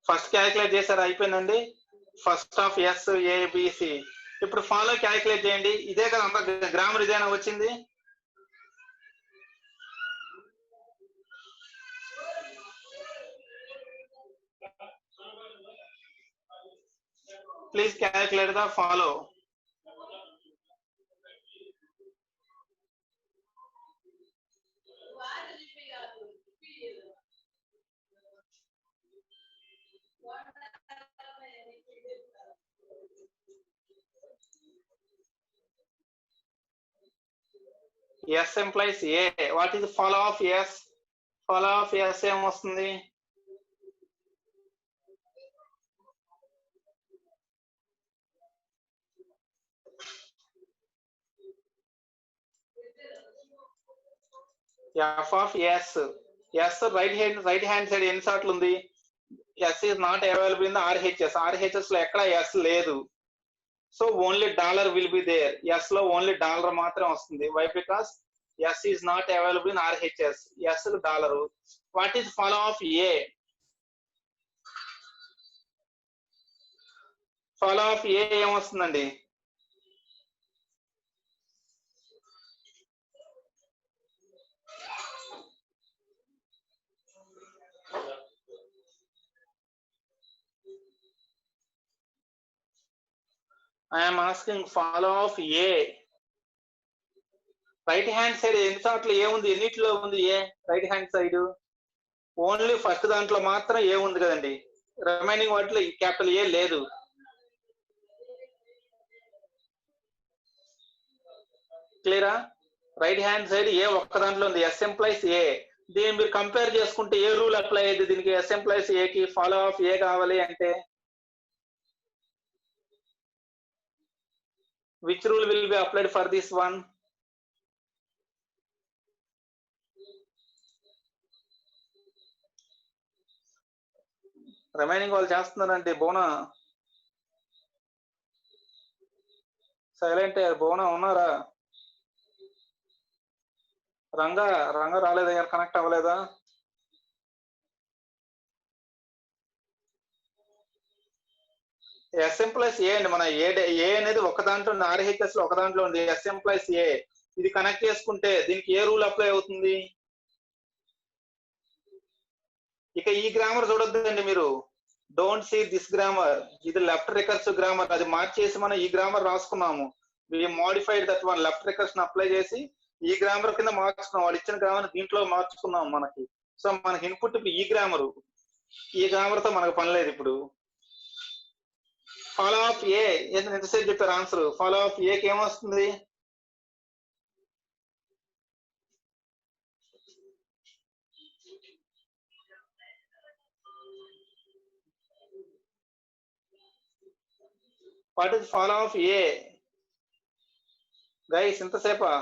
First calculate చేశారు, అయిపోయిందండి. First of S ABC. ఇప్పుడు ఫాలో క్యాలిక్యులేట్ చేయండి. ఇదే కదా అంత గ్రామర్ ఇదేనా వచ్చింది. Please calculate the follow. S implies A. What is the follow of S? Follow of S ఏమొస్తుంది? F of S. S right hand side ఎన్ని సార్లు ఉంది? S is not available in the RHS. RHS లో ఎక్కడ S లేదు. So only dollar will be there. S లో only dollar మాత్రం వస్తుంది. Why? Because S is not available in RHS. S dollar. What is follow of A? Follow of A ఏమొస్తుందండి? I am asking follow of A. Right hand side ఎన్ని సార్లు A ఉంది? ఎన్నిట్లో ఉంది A? Right hand side only first దాంట్లో మాత్రం ఏ ఉంది కదండి. రిమైనింగ్ వాటిలో క్యాపిటల్ ఏ లేదు. క్లియరా? రైట్ హ్యాండ్ సైడ్ ఏ ఒక్క దాంట్లో ఉంది. S implies A. దీన్ని మీరు కంపేర్ చేసుకుంటే ఏ రూల్ అప్లై అయ్యేది దీనికి? S implies A కి ఫాలో ఆఫ్ ఏ కావాలి అంటే which rule will be applied for this one? Remaining వాళ్ళు చేస్తున్నారంటే బోనా సైలెంట్. బోనా ఉన్నారా? రంగా రాలేదా? కనెక్ట్ అవ్వలేదా? S implies A అండి. మన ఏ అనేది ఒక దాంట్లో ఉంది. RHS లో ఒక దాంట్లో ఉంది. S implies A. ఇది కనెక్ట్ చేసుకుంటే దీనికి ఏ రూల్ అప్లై అవుతుంది? ఇక ఈ గ్రామర్ చూడొద్దండి మీరు. Don't see this grammar. ఇది లెఫ్ట్ రికర్సివ్ గ్రామర్. అది మార్చేసి మనం ఈ గ్రామర్ రాసుకున్నాము. We modified that one. Left recursion apply చేసి ఈ గ్రామర్ కింద మార్చుకున్నాం. వాళ్ళు ఇచ్చిన గ్రామర్ దీంట్లో మార్చుకున్నాం మనకి. సో మనకి ఇన్పుట్ ఇప్పుడు ఈ గ్రామరు. ఈ గ్రామర్ తో మనకు పని లేదు ఇప్పుడు. ఫాలో ఆఫ్ ఏ ఎంతసేపు చెప్పారు ఆన్సర్. ఫాలో ఆఫ్ ఏకి ఏమొస్తుంది? What is follow of A guys? ఇంతసేపా?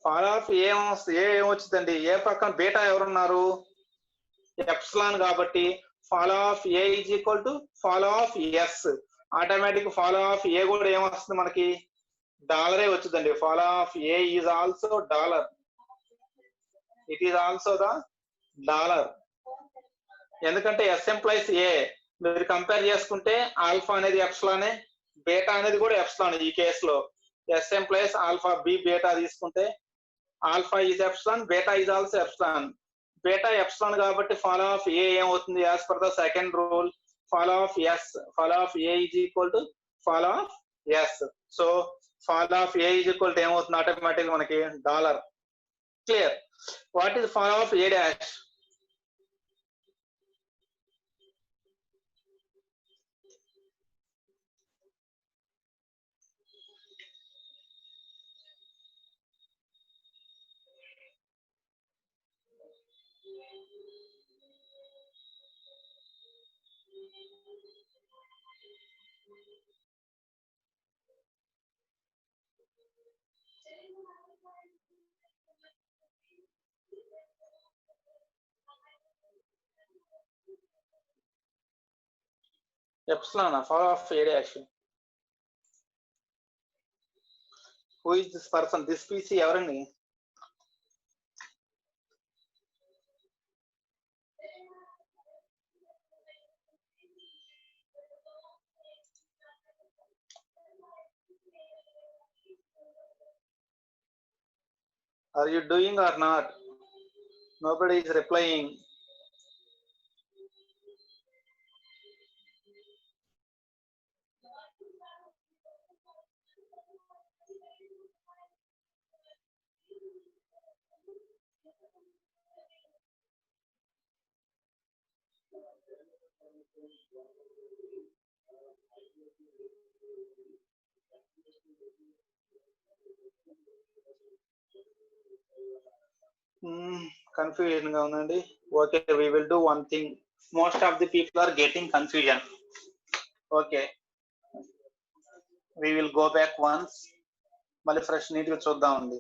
ఫాలో ఆఫ్ ఏ ఏమొచ్చిందండి? ఏ పక్కన బీటా ఎవరున్నారు? ఎప్సిలాన్. కాబట్టి follow of A is equal to follow of S. Automatic follow of A కూడా ఏమొస్తుంది మనకి? డాలరే వచ్చిందండి. Follow of A is also dollar. It is also the dollar. ఎందుకంటే S implies A. మీరు కంపేర్ చేసుకుంటే ఆల్ఫా అనేది ఎప్సిలానే, బీటా అనేది కూడా ఎప్సిలాన్. ఈ కేసులో S implies alpha B beta తీసుకుంటే alpha is epsilon, beta is also epsilon. Beta epsilon కాబట్టి ఫాలో ఆఫ్ ఏ ఏమవుతుంది? As per the second rule follow of S. Follow of A is equal to follow of S. So follow of A is equal to ఏమవుతుంది? Automatic మనకి dollar. Clear? What is follow of A dash? Epsilon, fall of A dash. Who is this person? This PC everani? Are you doing or not? Nobody is replying. Confusion ga undandi. Okay, we will do one thing. Most of the people are getting confusion. Okay, we will go back once. Mali fresh neat ga chuddam andi.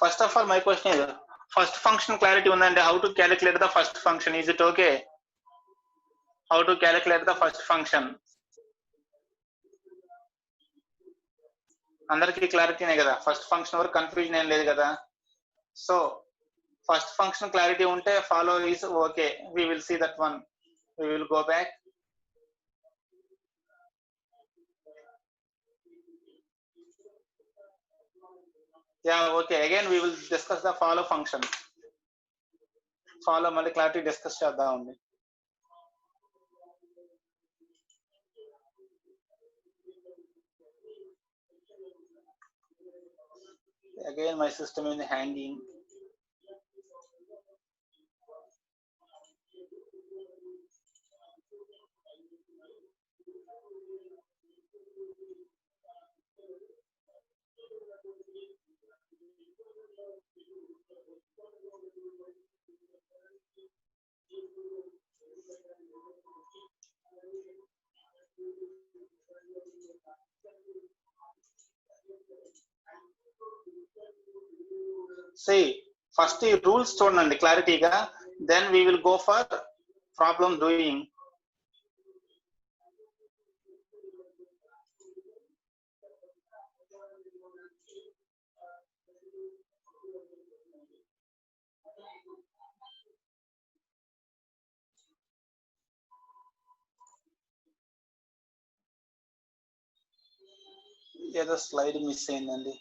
First of all, my question is first function clarity undandi. How to calculate the first function? Is it okay? How to calculate the first function? అందరికి క్లారిటీనే కదా, first function వరకు confusion ఏం లేదు కదా. So first function clarity ఉంటే follow is okay. We will see that one. We will go back. Ya okay, again we will discuss the follow function. Follow మళ్ళీ clarity discuss చేద్దాం అండి. Again my system is hanging. See, first the rules చూడండి క్లారిటీగా, then we will go for problem doing. ఏదో slide miss అయిందండి.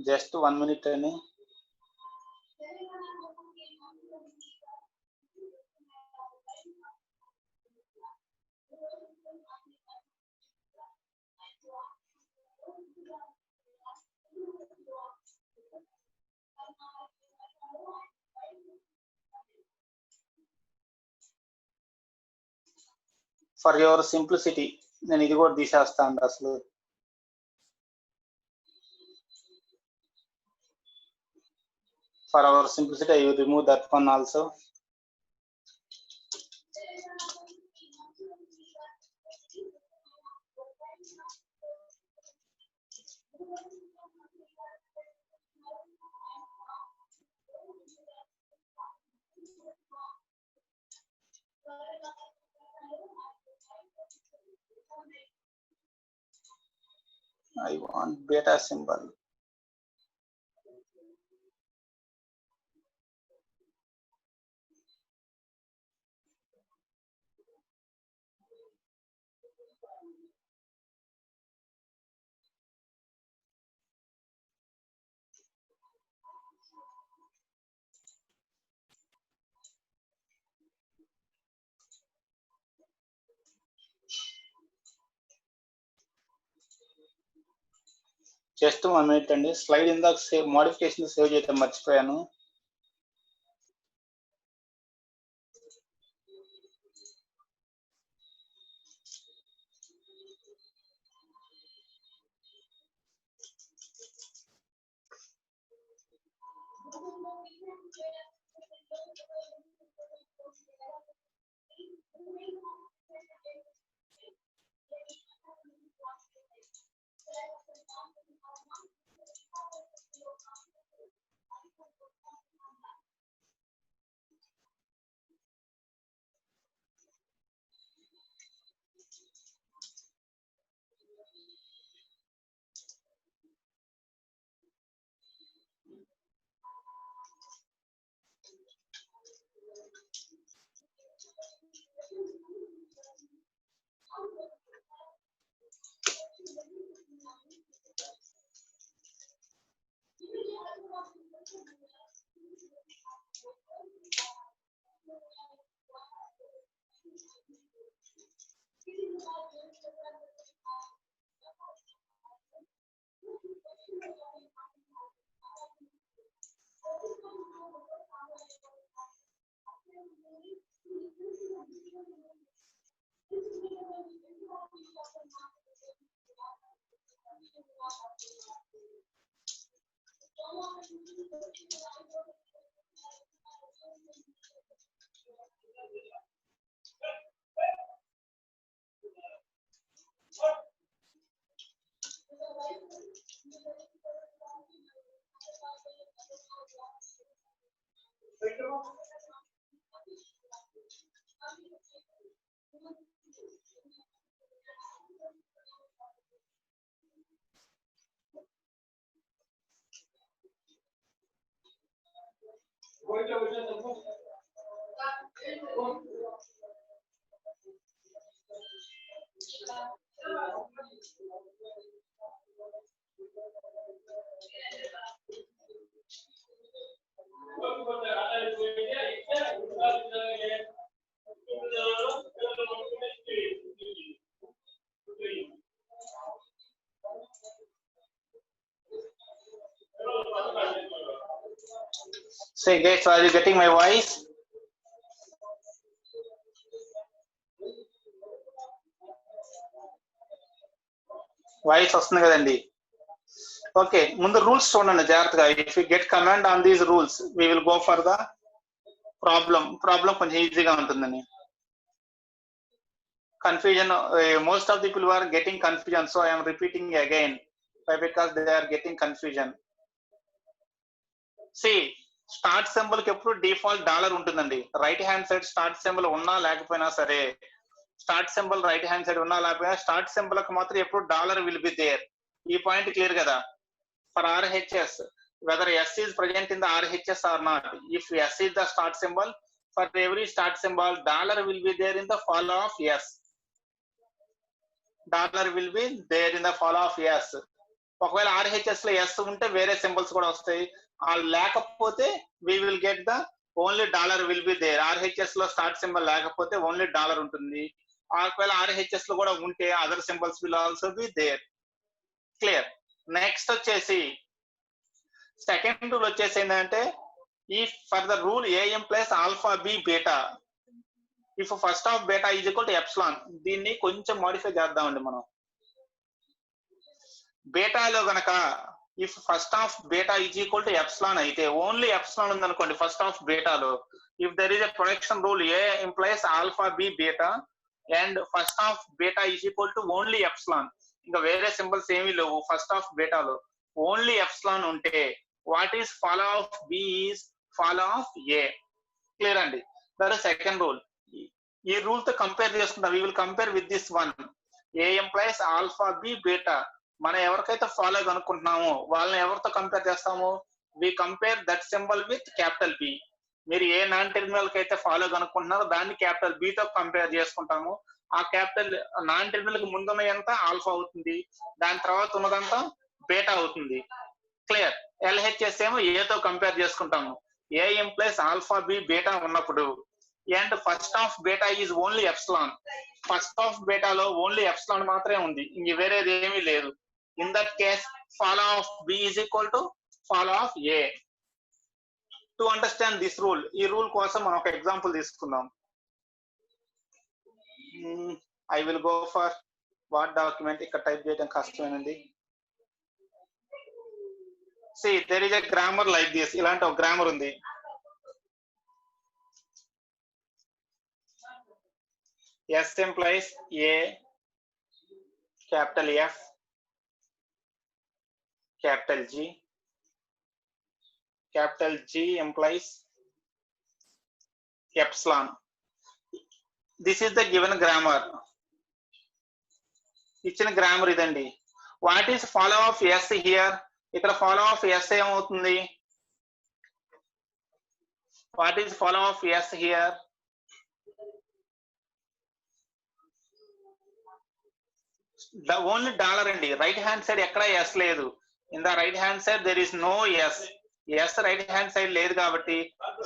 Just 1 minute అని. For your simplicity నేను ఇది కూడా తీసేస్తాను అసలు. For our simplicity, I will remove that one also. I want beta symbol. Just 1 minute అండి. స్లైడ్ ఇందాక సేవ్ మోడిఫికేషన్ సేవ్ చేయడం మర్చిపోయాను. Say guys, are you getting my voice? Voice వస్తుంది కదండి. ఓకే, ముందు రూల్స్ చూడండి జాగ్రత్తగా. If you get command on these rules we will go for the problem కొంచెం ఈజీగా ఉంటుందని. Confusion, most of the people are getting confusion, so I'm repeating again because they are getting confusion. See, start symbol కి ఎప్పుడు default dollar ఉంటుందండి. Right hand side start symbol ఉన్నా లేకపోయినా సరే, start symbol right hand side ఉన్నా లేకపోయినా start symbol కి మాత్రం ఎప్పుడు డాలర్ విల్ బి దేర్. ఈ పాయింట్ క్లియర్ కదా? For RHS, whether S is present in the RHS or not, if S is the start symbol, for every start symbol dollar will be there in the follow of S. Dollar will be there in the follow of S. ఒకవేళ RHS లో S ఉంటే వేరే symbols కూడా వస్తాయి. లేకపోతే we will get the only dollar will be there. RHS లో start symbol లేకపోతే only dollar ఉంటుంది. ఒకవేళ RHS లో కూడా ఉంటే other symbols will also be there. Clear? Next వచ్చేసి సెకండ్ రూల్ వచ్చేసి ఏంటంటే, ఈ for the rule A implies alpha B beta, if first of beta is equal to epsilon. దీన్ని కొంచెం మోడిఫై చేద్దామండి మనం. బీటాలో గనక if first of beta is equal to epsilon అయితే, ఓన్లీ ఎప్సిలాన్ ఉందనుకోండి ఫస్ట్ ఆఫ్ బీటాలో, if there is a production rule A implies alpha B beta and first of beta is equal to only epsilon, ఇంకా వేరే సింబల్స్ ఏమీ లేవు first of బీటాలో, only epsilon ఉంటే what is follow of B is follow of A. Clear అండి? That is second rule. ఈ rule తో కంపేర్ చేసుకుంటాం. We will compare with this one. A implies alpha B beta. మనం ఎవరికైతే follow కనుక్కుంటున్నామో వాళ్ళని ఎవరితో కంపేర్ చేస్తాము? We compare that symbol with capital B. మీరు ఏ నాన్ టెర్మినల్ కి అయితే ఫాలో కనుక్కుంటున్నారో దాన్ని క్యాపిటల్ B తో కంపేర్ చేసుకుంటాము. ఆ క్యాపిటల్ నాన్ టెర్మినల్ కి ముందున్నదంతా ఆల్ఫా అవుతుంది, దాని తర్వాత ఉన్నదంతా బీటా అవుతుంది. క్లియర్? LHS ఏమో A తో కంపేర్ చేసుకుంటాము. A implies alpha B beta ఉన్నప్పుడు and first of beta is only epsilon. First of బీటాలో ఓన్లీ ఎప్సిలాన్ మాత్రమే ఉంది, ఇంక వేరేది ఏమీ లేదు. In that case follow of B is equal to follow of A. To understand this rule, ఈ rule కోసం మనం ఒక ఎగ్జాంపుల్ తీసుకుందాం. I will go for what document. ఇక్కడ టైప్ చేయడం కష్టమేనండి. See, there is a grammar like this. ఇలాంటి ఒక గ్రామర్ ఉంది. S implies A, capital F, capital G. Capital G implies epsilon. This is the given grammar. ఇచ్చిన grammar ఇదండి. What is follow of S here? ఇక్కడ follow of S ఏమవుతుంది? What is follow of S here? Only dollar అండి. Right hand side ఎక్కడ S లేదు. In the right hand side there is no S. S రైట్ hand సైడ్ లేదు కాబట్టి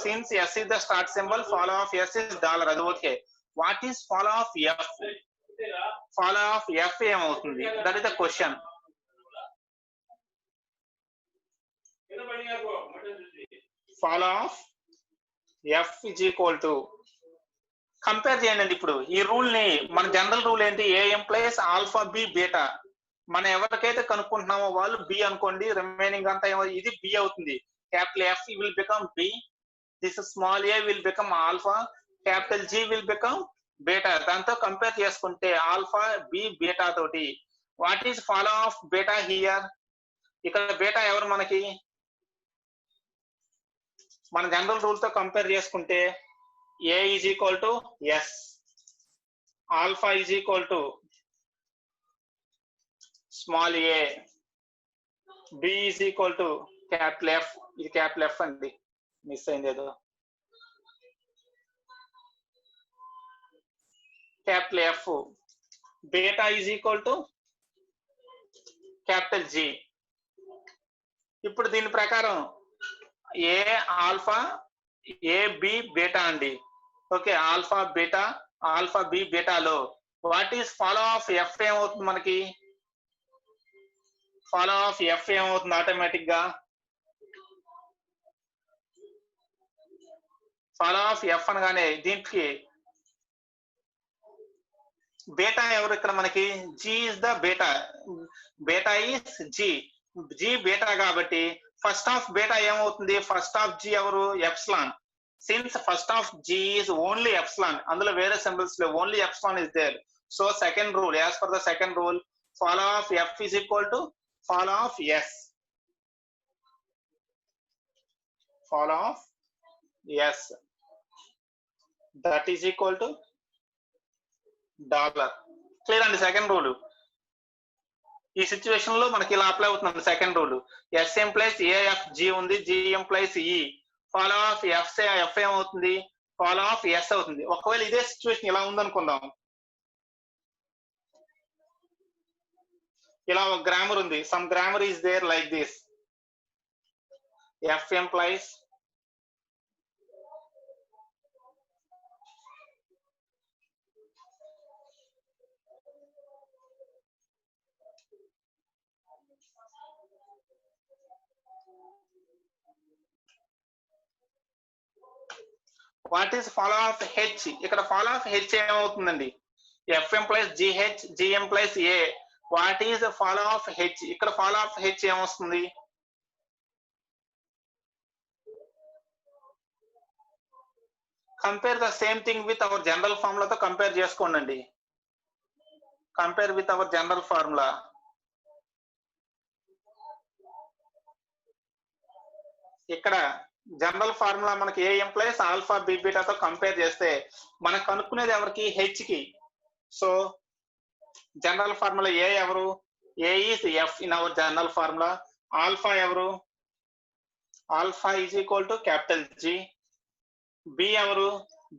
since S is the start symbol, follow of S is dollar. అది okay. What is follow of F? Follow of F ఏమవుతుంది? That is the question. Follow of F is equal to compare చేయండి. ఇప్పుడు ఈ rule ని మన general rule ఏంటి? ఏ implies alpha B beta. మనం ఎవరికైతే కనుక్కుంటున్నామో వాళ్ళు బి అనుకోండి, రిమైనింగ్ అంతా ఇది బి అవుతుంది. Capital F will become B, this small a will become alpha, capital G will become beta. దాంతో కంపేర్ చేసుకుంటే ఆల్ఫా బి బీటా తోటి what is follow of beta here? ఇక్కడ బీటా ఎవరు మనకి? మన జనరల్ రూల్ తో కంపేర్ చేసుకుంటే A is equal to S, alpha is equal to small a, B is equal to capital F. ఇది capital F అండి, miss అయింది ఏదో. Capital F. Beta is equal to capital G. ఇప్పుడు దీని ప్రకారం A alpha A B beta అండి. Okay, alpha beta, alpha B బీటాలో what is follow of F ఏమవుతుంది మనకి? ఫాలో ఆఫ్ ఎఫ్ ఏమవుతుంది ఆటోమేటిక్ గా? ఫాలో ఆఫ్ ఎఫ్ అనగానే దీనికి బీటా ఎవరు ఇక్కడ మనకి? G is the beta, beta is G, G beta కాబట్టి ఫస్ట్ ఆఫ్ బీటా ఏమవుతుంది? ఫస్ట్ ఆఫ్ జి ఎవరు? Epsilon. Since first of G is only epsilon, అందులో వేరే సింబల్స్ లేవు, only epsilon is there. So second rule, as per the second rule, follow of F is equal to follow of S. Follow of S that is equal to $. Clear అండి second rule. ఈ situation లో మనకి ఇలా apply అవుతుంది second rule. S implies AF G ఉంది, G implies E. Follow of F ఏమవుతుంది? Follow of S అవుతుంది. ఒకవేళ ఇదే సిచ్యువేషన్ ఇలా ఉందనుకుందాం, ఇలా ఒక గ్రామర్ ఉంది, some grammar is there like this. F implies what is follow of H? ఇక్కడ ఫాలో ఆఫ్ హెచ్ ఏమవుతుందండి? F implies G H, G implies A. What is follow of H? ఇక్కడ ఫాలో ఆఫ్ హెచ్ ఏమొస్తుంది? Compare the same thing with our general ఫార్ములాతో compare చేసుకోండి. Compare with our general formula. ఇక్కడ general formula మనకి A implies alpha B బీటాతో compare చేస్తే మనకు కనుక్కునేది ఎవరికి? హెచ్ కి. సో జనరల్ ఫార్ములా ఏ ఎవరు? A is F in our general formula. Alpha ఎవరు? Alpha is equal to capital G. B ఎవరు?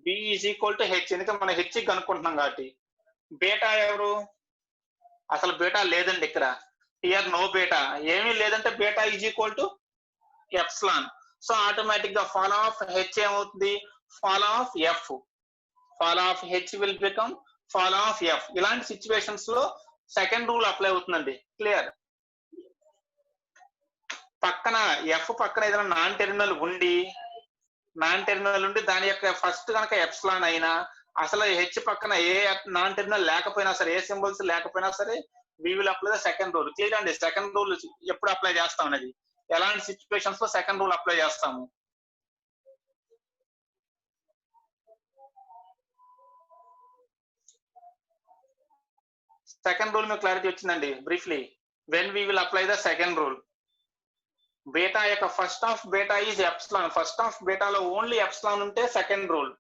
B is equal to H, ఎందుకంటే మనం హెచ్ కనుక్కుంటున్నాం కాబట్టి. బీటా ఎవరు? అసలు బీటా లేదండి ఇక్కడ. హియర్ నో బీటా, ఏమీ లేదంటే beta is equal to epsilon. So automatic గా ఫాలో ఆఫ్ హెచ్ ఏమవుతుంది? Follow of F. Follow of H will become follow of F. ఇలాంటి సిచ్యువేషన్స్ లో సెకండ్ రూల్ అప్లై అవుతుందండి. క్లియర్? పక్కన ఎఫ్ పక్కన ఏదైనా నాన్ టెర్మినల్ ఉండి దాని యొక్క ఫస్ట్ కనుక ఎప్సిలాన్ అయినా, అసలు హెచ్ పక్కన ఏ నాన్ టెర్మినల్ లేకపోయినా సరే, ఏ సింబల్స్ లేకపోయినా సరే, we will apply the second rule. Clear అండి? సెకండ్ రూల్ ఎప్పుడు అప్లై చేస్తాం అనేది, ఎలాంటి సిచ్యువేషన్స్ లో సెకండ్ రూల్ అప్లై చేస్తాము. సెకండ్ రూల్ మీకు క్లారిటీ వచ్చిందండి briefly. When we will apply the second rule, beta యొక్క first of beta is epsilon. First of బీటాలో ఓన్లీ ఎప్సిలాన్ ఉంటే second rule.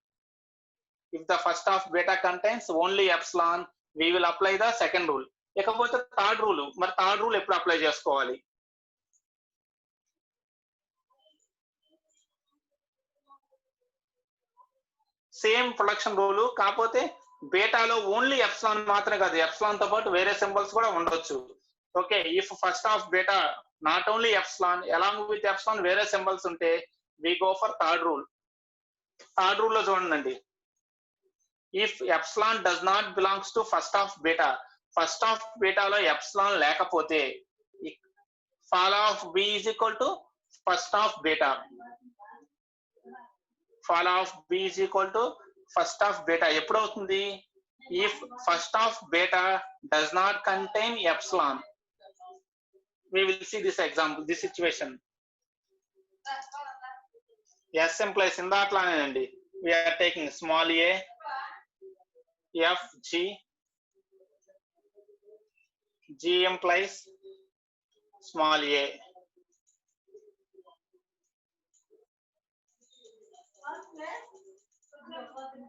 If the first of beta contains only epsilon, we will apply the second rule. ఇకపోతే third rule, మరి third rule ఎప్పుడు apply చేసుకోవాలి? Same production rule, కాకపోతే బీటాలో only epsilon మాత్రమే కాదు, epsilon తో పాటు వేరే సింబల్స్ కూడా ఉండొచ్చు. Okay, if first of beta not only epsilon along with epsilon వేరే సింబల్స్ ఉంటే we go for third rule. Third rule లో చూడండి, if epsilon does not belongs to first of beta, first of బీటాలో epsilon లేకపోతే follow of B is equal to first of beta. Follow of B is equal to first of beta ఎప్పుడు అవుతుంది? If first of beta does not contain epsilon. We will see this example, this situation. S implies in that line, we are taking small a, f, g. G implies small a.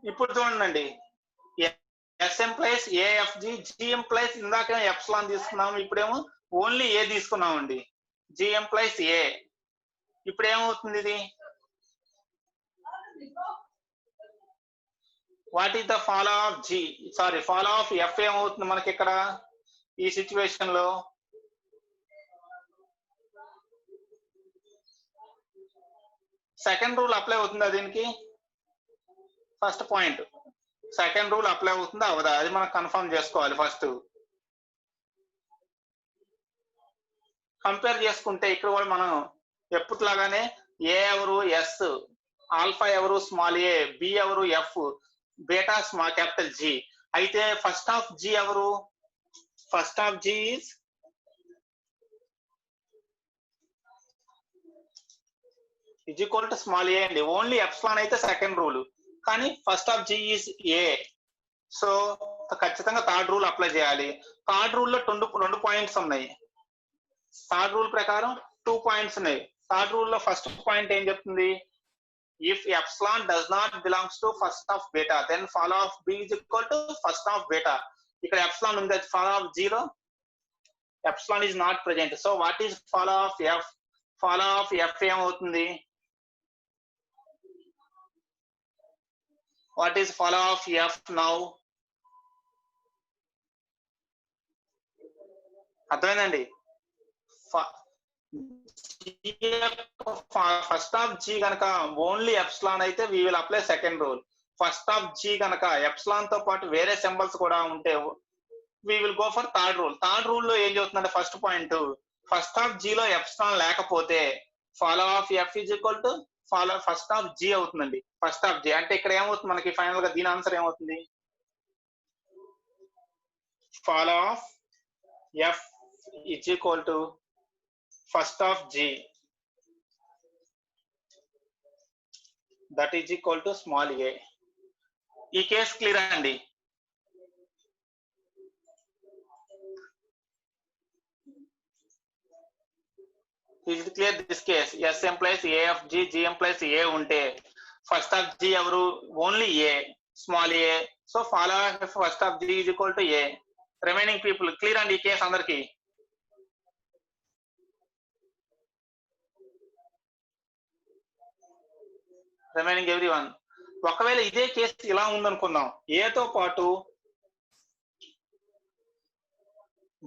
ఇప్పుడు చూడండి, S implies a, f, g. G implies ఇందాక epsilon తీసుకున్నాము, ఇప్పుడేమో only ఏ తీసుకున్నామండి. G implies a. ఇప్పుడు ఏమవుతుంది ఇది? What is the follow of G? Sorry, follow of F ఏమవుతుంది మనకి ఇక్కడ ఈ సిచ్యువేషన్ లో? సెకండ్ రూల్ అప్లై అవుతుందా దీనికి? First point, second rule apply అవుతుందా అవదా, అది మనం కన్ఫర్మ్ చేసుకోవాలి. ఫస్ట్ కంపేర్ చేసుకుంటే ఇక్కడ కూడా మనం ఎప్పటిలాగానే ఏ ఎవరు ఎస్, ఆల్ఫా ఎవరు స్మాల్ ఏ, బి ఎవరు F, beta small capital G. అయితే ఫస్ట్ ఆఫ్ జి ఎవరు? First of G is equal to small a అండి. ఓన్లీ ఎప్సిలాన్ అయితే సెకండ్ రూల్, కానీ first of G is A. So ఖచ్చితంగా third rule apply చేయాలి. Third rule లో రెండు points ఉన్నాయి. థర్డ్ రూల్ ప్రకారం 2 పాయింట్స్ ఉన్నాయి. థర్డ్ రూల్ లో ఫస్ట్ పాయింట్ ఏం చెప్తుంది? If epsilon does not belongs to first of beta then follow of B is equal to first of beta. ఇక్కడ ఎప్సిలాన్ ఉంది, follow of zero, epsilon is not present. So what is follow of F? Follow of F ఏమవుతుంది? What is follow of F now? అర్థమైందండి? First of G కనుక only epsilon అయితే we will apply second rule. First of G కనుక epsilon తో పాటు వేరే symbols కూడా ఉంటే we will go for third rule. Third rule లో ఏం చెప్తుందంటే first point, first of G లో ఎప్సిలాన్ లేకపోతే follow of F is equal to follow first of G అవుతుందండి. ఫస్ట్ ఆఫ్ జీ అంటే ఇక్కడ ఏమవుతుంది మనకి ఫైనల్ గా దీని ఆన్సర్ ఏమవుతుంది? Follow of F is equal to first of G, that is equal to small a. ఈ కేస్ క్లియర్ అండి? Is it clear this case? S implies A of G, G implies A ఉంటే first of G ఎవరు? Only A, small a. So follow of first of G is equal to A. Remaining people clear అండి ఈ కేస్ అందరికి? Remaining every one. ఒకవేళ ఇదే case ఇలా ఉందనుకుందాం, ఏతో పాటు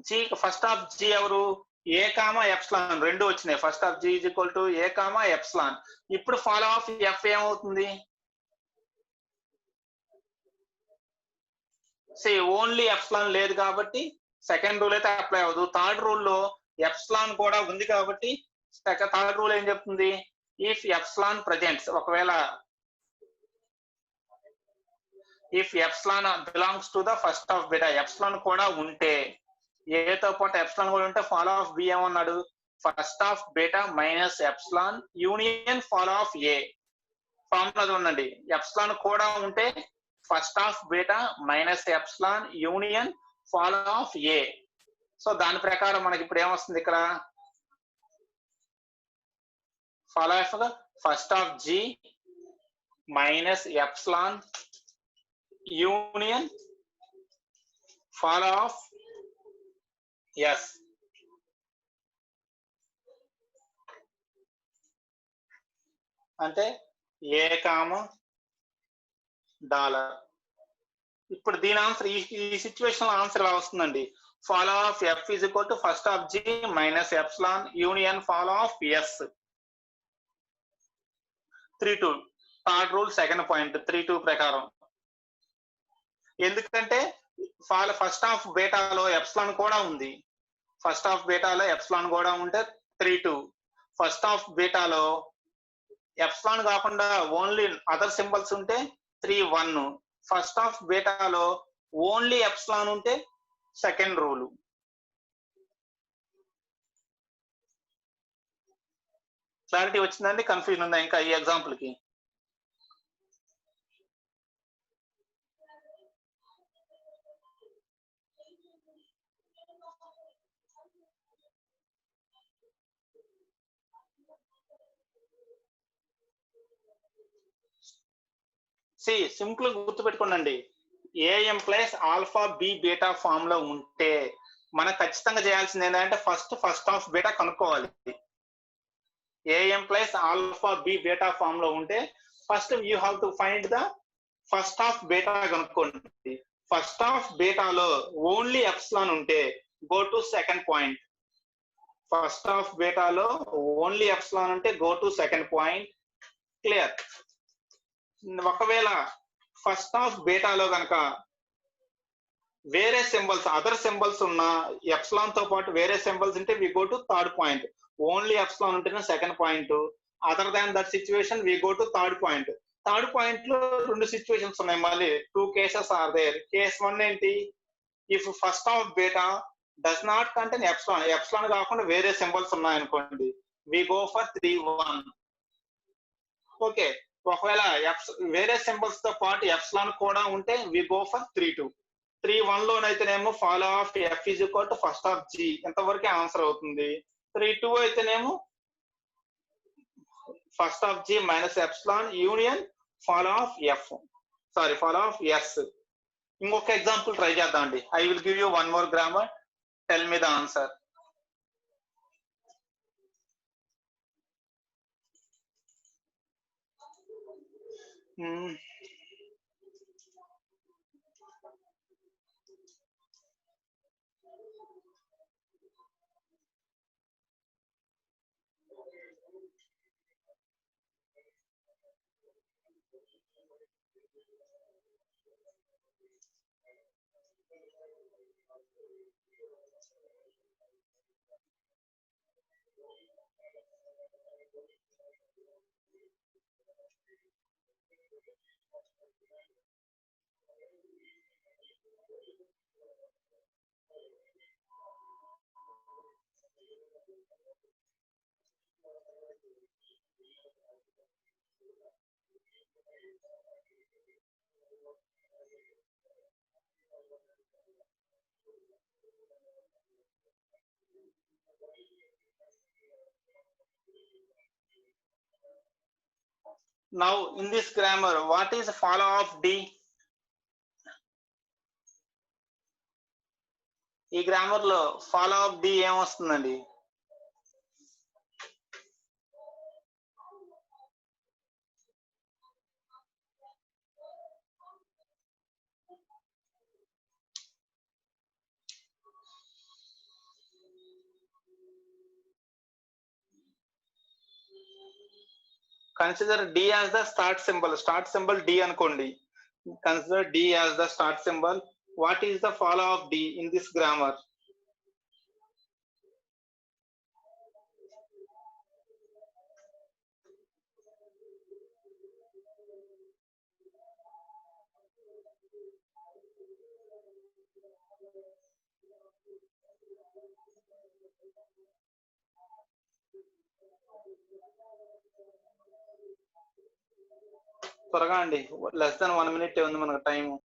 జీ, ఫస్ట్ ఆఫ్ జీ ఎవరు? ఏ కామా ఎప్సిలాన్ రెండు వచ్చినాయి. First of G is equal to A comma epsilon. ఇప్పుడు ఫాలో ఆఫ్ ఎఫ్ ఏమవుతుంది? ఓన్లీ ఎప్సిలాన్ లేదు కాబట్టి సెకండ్ రూల్ అయితే అప్లై అవ్వదు. థర్డ్ రూల్ లో ఎప్సిలాన్ కూడా ఉంది కాబట్టి థర్డ్ రూల్ ఏం చెప్తుంది? ఇఫ్ ఎప్సిలాన్ ప్రెజెంట్స్, ఒకవేళ if epsilon belongs to the first of beta, epsilon కూడా ఉంటే, ఏతో పాటు ఎప్సిలాన్ కూడా ఉంటే ఫాలో ఆఫ్ బి ఏమన్నాడు? First of beta minus epsilon union follow of A. Formula చూడండి, ఎప్సిలాన్ కూడా ఉంటే first of beta minus epsilon union follow of A. So దాని ప్రకారం మనకి ఇప్పుడు ఏమొస్తుంది ఇక్కడ? Follow of first of G minus epsilon union follow of S. అంటే ఏ కామ డాలర్. ఇప్పుడు దీని ఆన్సర్ ఈ సిచ్యువేషన్ ఆన్సర్ ఎలా వస్తుందండి? Follow of F is equal to first of G minus epsilon union follow of S. 3-2 third rule second point 3-2 ప్రకారం. ఎందుకంటే first of బీటాలో epsilon కూడా ఉంది. ఫస్ట్ ఆఫ్ బీటాలో ఎప్సిలాన్ కూడా ఉంటే 3-2. ఫస్ట్ ఆఫ్ బీటాలో ఎప్సిలాన్ కాకుండా ఓన్లీ అదర్ సింబల్స్ ఉంటే 3 1. ఫస్ట్ ఆఫ్ బీటాలో ఓన్లీ ఎప్సిలాన్ ఉంటే సెకండ్ రూల్. క్లారిటీ వచ్చిందండి? కన్ఫ్యూజన్ ఉందా ఇంకా ఈ ఎగ్జాంపుల్ కి? సింపుల్ గుర్తుపెట్టుకోండి. A implies alpha B beta form లో ఉంటే మనం ఖచ్చితంగా చేయాల్సింది ఏంటంటే ఫస్ట్ ఆఫ్ బీటా కనుక్కోవాలి. A implies alpha B beta form లో ఉంటే first you have to find the first of beta కనుక్కోండి. ఫస్ట్ ఆఫ్ బీటాలో ఓన్లీ ఎప్సిలాన్ ఉంటే go to second point. First of బీటాలో ఓన్లీ ఎప్సిలాన్ ఉంటే go to second point. Clear? ఒకవేళ first of బీటాలో కనుక వేరే సింబల్స్ అదర్ సింబల్స్ ఉన్న ఎప్సిలాన్ తో పాటు వేరే సింబల్స్ ఉంటే we go to third point. Only epsilon ఉంటేనే second point. Other than that situation we go to third point. Third point లో రెండు సిచ్యువేషన్స్ ఉన్నాయి. మళ్ళీ 2 కేసెస్ ఆర్ దేర్. కేస్ 1 ఏంటి? If first of beta does not contain epsilon కాకుండా వేరే symbols ఉన్నాయనుకోండి, వి go for 3 1. Okay, ఒకవేళ వేరే సింబల్స్ తో పాటు ఎప్సిలాన్ కూడా ఉంటే వి గో ఫర్ 3 2. 3 1 లోనైతేనేమో follow of F is equal to first of G, ఇంతవరకే ఆన్సర్ అవుతుంది. 3 2 అయితేనేమో first of G minus epsilon union follow of F, sorry follow of S. ఇంకొక ఎగ్జాంపుల్ ట్రై చేద్దాం అండి. I will give you one more grammar. Tell me the answer. Now in this grammar, what is follow of D? ఈ grammar లో follow of D ఏమొస్తుందండి? Consider D as the start symbol. Start symbol D అనుకోండి. Consider D as the start symbol. What is the follow of D in this grammar? త్వరగా అండి, less than 1 minute ఉంది మనకు time.